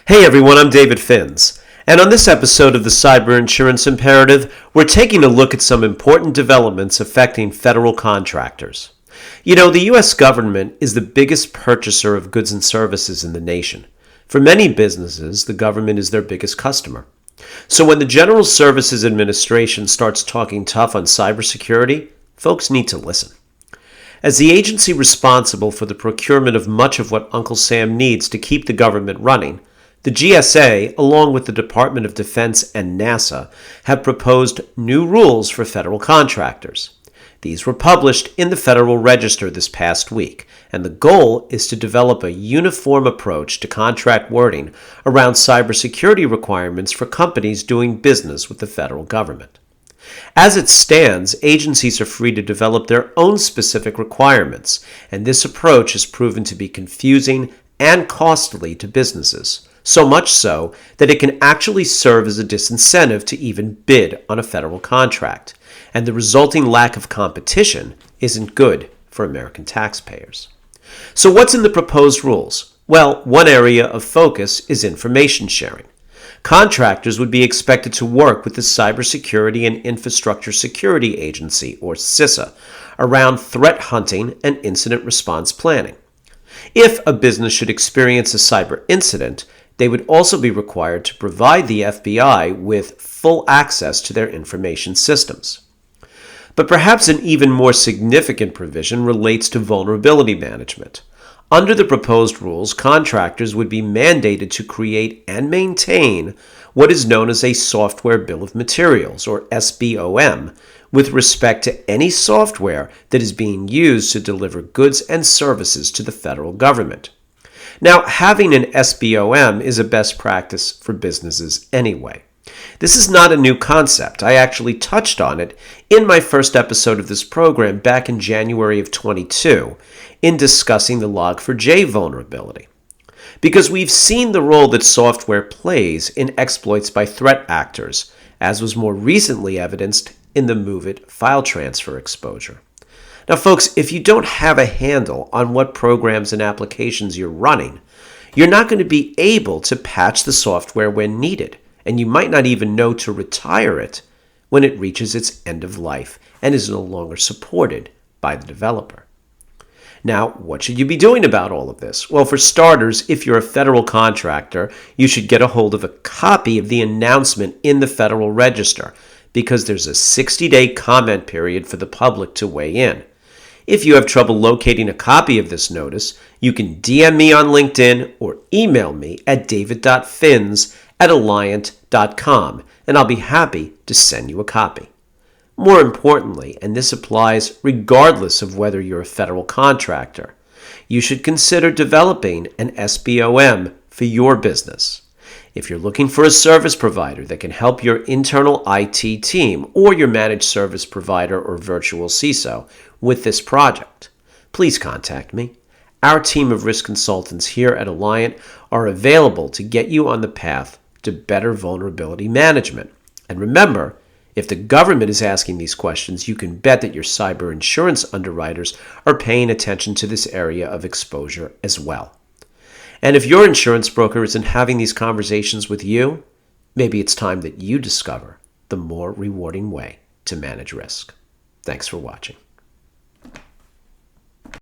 Hey everyone, I'm David Finz, and on this episode of the Cyber Insurance Imperative, we're taking a look at some important developments affecting federal contractors. You know, the U.S. government is the biggest purchaser of goods and services in the nation. For many businesses, the government is their biggest customer. So when the General Services Administration starts talking tough on cybersecurity, folks need to listen. As the agency responsible for the procurement of much of what Uncle Sam needs to keep the government running, the GSA, along with the Department of Defense and NASA, have proposed new rules for federal contractors. These were published in the Federal Register this past week, and the goal is to develop a uniform approach to contract wording around cybersecurity requirements for companies doing business with the federal government. As it stands, agencies are free to develop their own specific requirements, and this approach has proven to be confusing and costly to businesses. So much so that it can actually serve as a disincentive to even bid on a federal contract, and the resulting lack of competition isn't good for American taxpayers. So what's in the proposed rules? Well, one area of focus is information sharing. Contractors would be expected to work with the Cybersecurity and Infrastructure Security Agency, or CISA, around threat hunting and incident response planning. If a business should experience a cyber incident, they would also be required to provide the FBI with full access to their information systems. But perhaps an even more significant provision relates to vulnerability management. Under the proposed rules, contractors would be mandated to create and maintain what is known as a Software Bill of Materials, or SBOM, with respect to any software that is being used to deliver goods and services to the federal government. Now, having an SBOM is a best practice for businesses anyway. This is not a new concept. I actually touched on it in my first episode of this program back in January of 22 in discussing the Log4j vulnerability. Because we've seen the role that software plays in exploits by threat actors, as was more recently evidenced in the MOVEit file transfer exposure. Now, folks, if you don't have a handle on what programs and applications you're running, you're not going to be able to patch the software when needed, and you might not even know to retire it when it reaches its end of life and is no longer supported by the developer. Now, what should you be doing about all of this? Well, for starters, if you're a federal contractor, you should get a hold of a copy of the announcement in the Federal Register, because there's a 60-day comment period for the public to weigh in. If you have trouble locating a copy of this notice, you can DM me on LinkedIn or email me at david.finz@alliant.com, and I'll be happy to send you a copy. More importantly, and this applies regardless of whether you're a federal contractor, you should consider developing an SBOM for your business. If you're looking for a service provider that can help your internal IT team or your managed service provider or virtual CISO with this project, please contact me. Our team of risk consultants here at Alliant are available to get you on the path to better vulnerability management. And remember, if the government is asking these questions, you can bet that your cyber insurance underwriters are paying attention to this area of exposure as well. And if your insurance broker isn't having these conversations with you, maybe it's time that you discover the more rewarding way to manage risk. Thanks for watching.